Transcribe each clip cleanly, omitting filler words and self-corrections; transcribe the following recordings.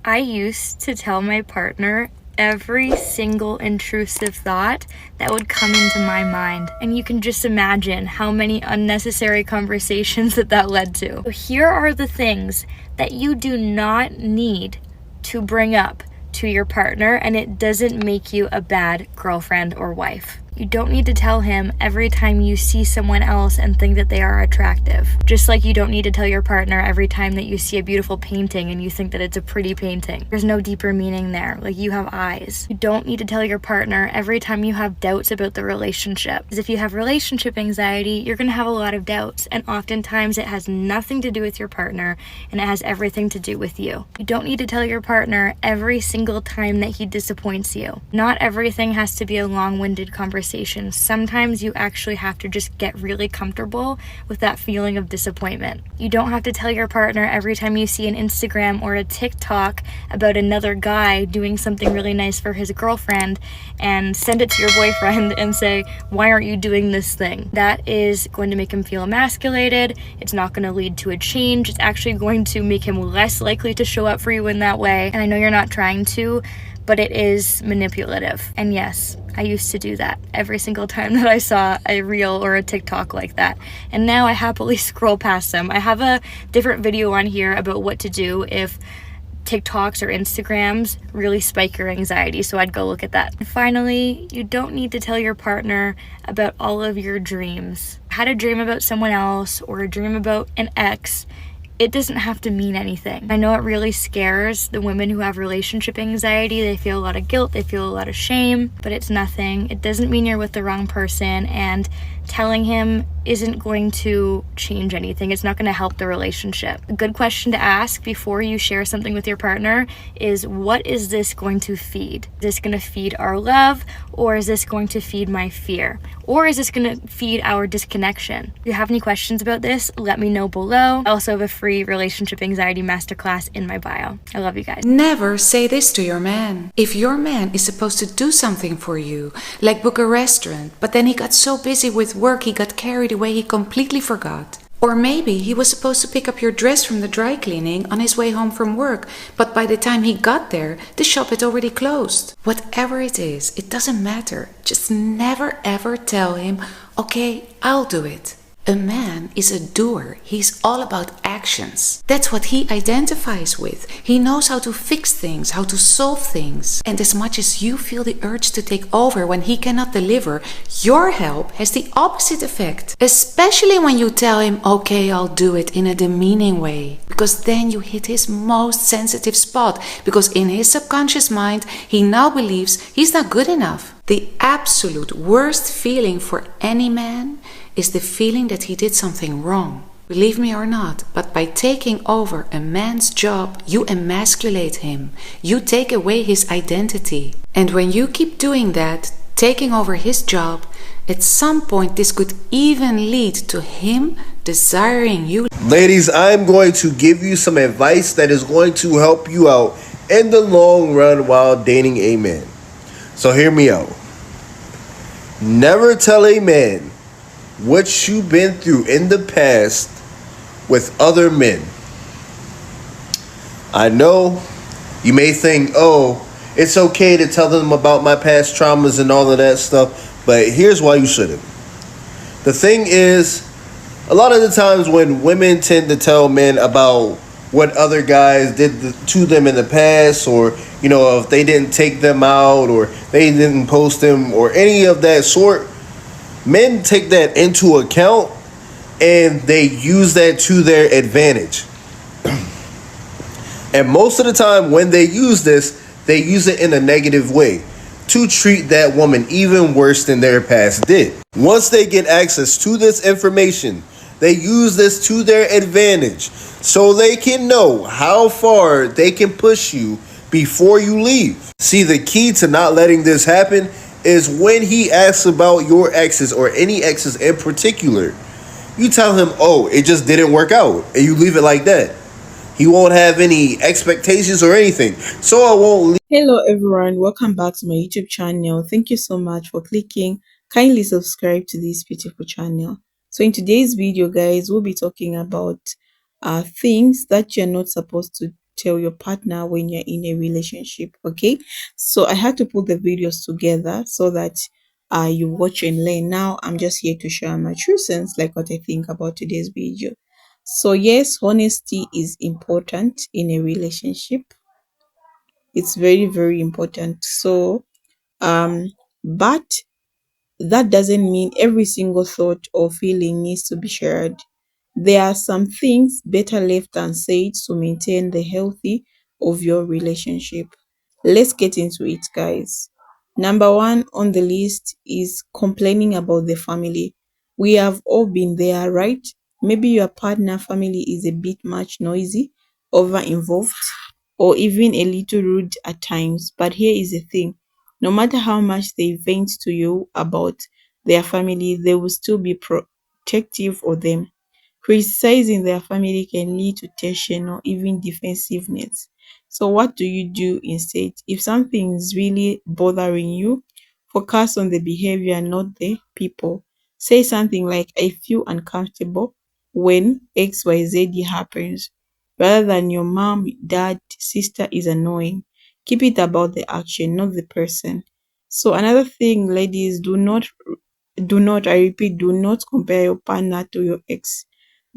I used to tell my partner every single intrusive thought that would come into my mind. And you can just imagine how many unnecessary conversations that led to. So here are the things that you do not need to bring up to your partner, and it doesn't make you a bad girlfriend or wife. You don't need to tell him every time you see someone else and think that they are attractive. Just like you don't need to tell your partner every time that you see a beautiful painting and you think that it's a pretty painting. There's no deeper meaning there. Like, you have eyes. You don't need to tell your partner every time you have doubts about the relationship. Because if you have relationship anxiety, you're going to have a lot of doubts. And oftentimes it has nothing to do with your partner and it has everything to do with you. You don't need to tell your partner every single time that he disappoints you. Not everything has to be a long-winded conversation. Sometimes you actually have to just get really comfortable with that feeling of disappointment. You don't have to tell your partner every time you see an Instagram or a TikTok about another guy doing something really nice for his girlfriend and send it to your boyfriend and say, why aren't you doing this thing? That is going to make him feel emasculated. It's not going to lead to a change. It's actually going to make him less likely to show up for you in that way. And I know you're not trying to, but it is manipulative. And yes, I used to do that every single time that I saw a reel or a TikTok like that. And now I happily scroll past them. I have a different video on here about what to do if TikToks or Instagrams really spike your anxiety, so I'd go look at that. And finally, you don't need to tell your partner about all of your dreams. I had a dream about someone else or a dream about an ex. It doesn't have to mean anything. I know it really scares the women who have relationship anxiety. They feel a lot of guilt, they feel a lot of shame, but it's nothing. It doesn't mean you're with the wrong person, and telling him isn't going to change anything. It's not going to help the relationship. A good question to ask before you share something with your partner is, what is this going to feed? Is this going to feed our love, or is this going to feed my fear? Or is this going to feed our disconnection? If you have any questions about this, let me know below. I also have a free relationship anxiety masterclass in my bio. I love you guys. Never say this to your man. If your man is supposed to do something for you, like book a restaurant, but then he got so busy with work he got carried away he completely forgot. Or maybe he was supposed to pick up your dress from the dry cleaning on his way home from work, but by the time he got there, the shop had already closed. Whatever it is, it doesn't matter. Just never ever tell him, okay, I'll do it. A man is a doer. He's all about actions. That's what he identifies with. He knows how to fix things, how to solve things. And as much as you feel the urge to take over when he cannot deliver, your help has the opposite effect. Especially when you tell him, okay, I'll do it, in a demeaning way. Because then you hit his most sensitive spot. Because in his subconscious mind, he now believes he's not good enough. The absolute worst feeling for any man is the feeling that he did something wrong. Believe me or not, but by taking over a man's job, you emasculate him. You take away his identity. And when you keep doing that, taking over his job, at some point this could even lead to him desiring you. Ladies, I'm going to give you some advice that is going to help you out in the long run while dating a man. So hear me out. Never tell a man what you've been through in the past with other men. I know you may think, oh, it's okay to tell them about my past traumas and all of that stuff, but here's why you shouldn't. The thing is, a lot of the times when women tend to tell men about what other guys did to them in the past, or, you know, if they didn't take them out or they didn't post them or any of that sort, men take that into account and they use that to their advantage. And most of the time when they use this, they use it in a negative way to treat that woman even worse than their past did. Once they get access to this information, they use this to their advantage so they can know how far they can push you before you leave. See, the key to not letting this happen is when he asks about your exes or any exes in particular, you tell him, oh, it just didn't work out, and you leave it like that. He won't have any expectations or anything, so I won't leave. Hello everyone, welcome back to my YouTube channel. Thank you so much for clicking. Kindly subscribe to this beautiful channel. So in today's video, guys, we'll be talking about things that you're not supposed to tell your partner when you're in a relationship. Okay, so I had to put the videos together so that you watch and learn. Now I'm just here to share my true sense, like what I think about today's video. So yes, honesty is important in a relationship. It's very, very important. So but that doesn't mean every single thought or feeling needs to be shared. There are some things better left unsaid to maintain the healthy of your relationship. Let's get into it, guys. Number one on the list is complaining about the family. We have all been there, right? Maybe your partner family is a bit much noisy, over involved, or even a little rude at times. But here is the thing: no matter how much they vent to you about their family, they will still be protective of them. Criticizing their family can lead to tension or even defensiveness. So, what do you do instead? If something is really bothering you, focus on the behavior, not the people. Say something like, I feel uncomfortable when XYZ happens, rather than your mom, dad, sister is annoying. Keep it about the action, not the person. So, another thing, ladies, I repeat, do not compare your partner to your ex.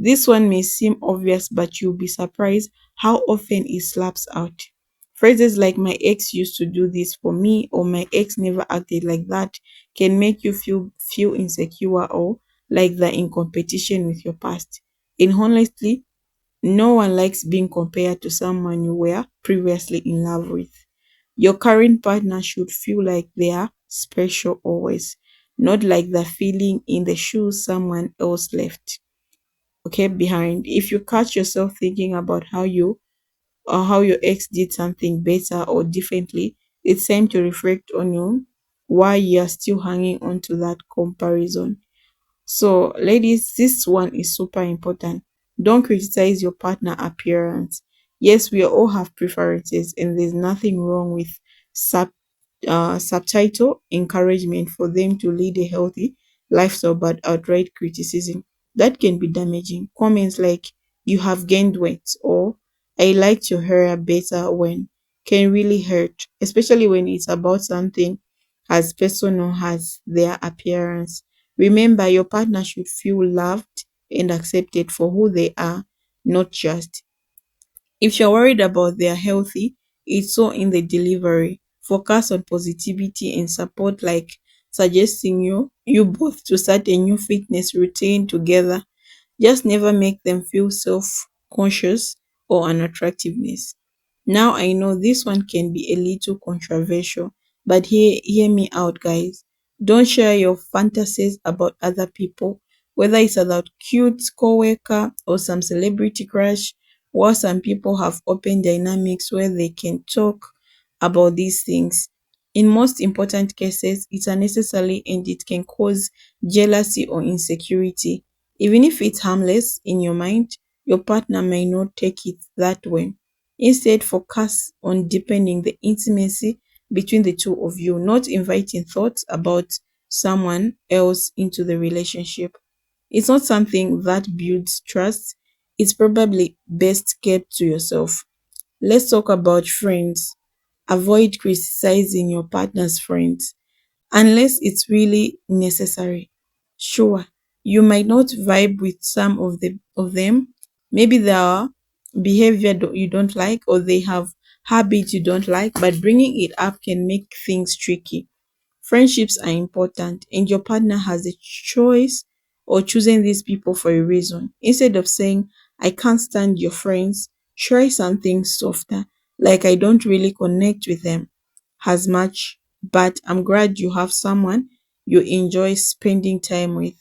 This one may seem obvious, but you'll be surprised how often it slaps out. Phrases like my ex used to do this for me or my ex never acted like that can make you feel insecure or like they're in competition with your past. And honestly, no one likes being compared to someone you were previously in love with. Your current partner should feel like they are special always, not like they're feeling in the shoes someone else left, okay, behind. If you catch yourself thinking about how your ex did something better or differently, it's time to reflect on why you're still hanging on to that comparison. So, ladies, this one is super important. Don't criticize your partner appearance. Yes, we all have preferences, and there's nothing wrong with sub subtitle encouragement for them to lead a healthy lifestyle, but outright criticism that can be damaging. Comments like "you have gained weight" or "I liked your hair better when" can really hurt, especially when it's about something as personal as their appearance. Remember, your partner should feel loved and accepted for who they are, not just. If you're worried about their healthy, it's so in the delivery. Focus on positivity and support, like suggesting you both to start a new fitness routine together. Just never make them feel self-conscious or unattractiveness. Now I know this one can be a little controversial, but hear me out, guys. Don't share your fantasies about other people, whether it's about cute coworker or some celebrity crush. While some people have open dynamics where they can talk about these things, in most important cases, it's unnecessary and it can cause jealousy or insecurity. Even if it's harmless in your mind, your partner may not take it that way. Instead, focus on deepening the intimacy between the two of you, not inviting thoughts about someone else into the relationship. It's not something that builds trust. It's probably best kept to yourself. Let's talk about friends. Avoid criticizing your partner's friends unless it's really necessary. Sure, you might not vibe with some of them. Maybe their behavior you don't like, or they have habits you don't like, but bringing it up can make things tricky. Friendships are important, and your partner has a choice or choosing these people for a reason. Instead of saying, I can't stand your friends, try something softer, like I don't really connect with them as much, but I'm glad you have someone you enjoy spending time with.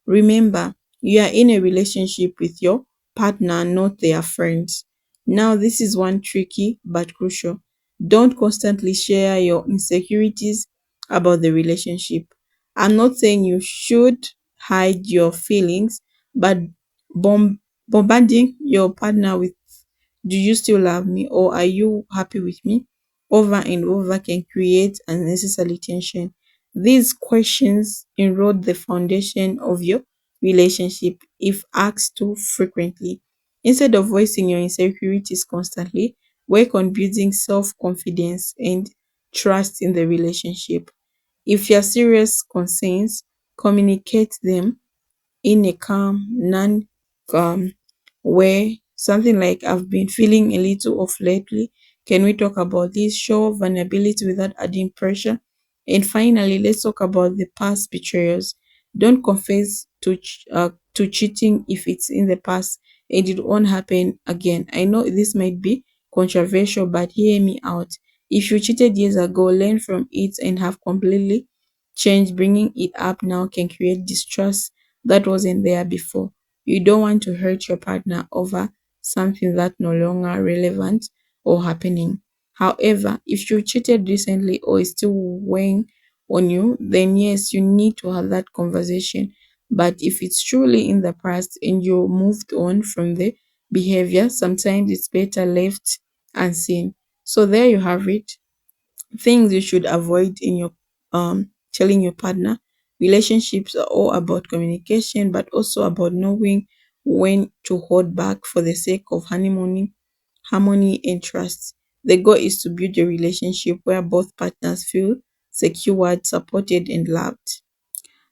Remember, you are in a relationship with your partner, not their friends. Now, this is one tricky but crucial. Don't constantly share your insecurities about the relationship. I'm not saying you should hide your feelings, but bombarding your partner with "Do you still love me?" or "Are you happy with me?" over and over can create unnecessary tension. These questions erode the foundation of your relationship if asked too frequently. Instead of voicing your insecurities constantly, Work on building self-confidence and trust in the relationship. If you have serious concerns, communicate them in a calm, non way. Something like, I've been feeling a little off lately. Can we talk about this? Show vulnerability without adding pressure. And finally, let's talk about the past betrayals. Don't confess to cheating if it's in the past and it won't happen again. I know this might be controversial, but hear me out. If you cheated years ago, learn from it and have completely changed. Bringing it up now can create distrust that wasn't there before. You don't want to hurt your partner over something that's no longer relevant or happening. However, if you cheated recently or is still weighing on you, then yes, you need to have that conversation. But if it's truly in the past and you moved on from the behavior, sometimes it's better left unseen. So there you have it. Things you should avoid in your telling your partner. Relationships are all about communication, but also about knowing when to hold back for the sake of harmony and trust. The goal is to build a relationship where both partners feel secured, supported, and loved.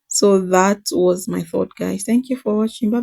So that was my thought, guys. Thank you for watching. Bye.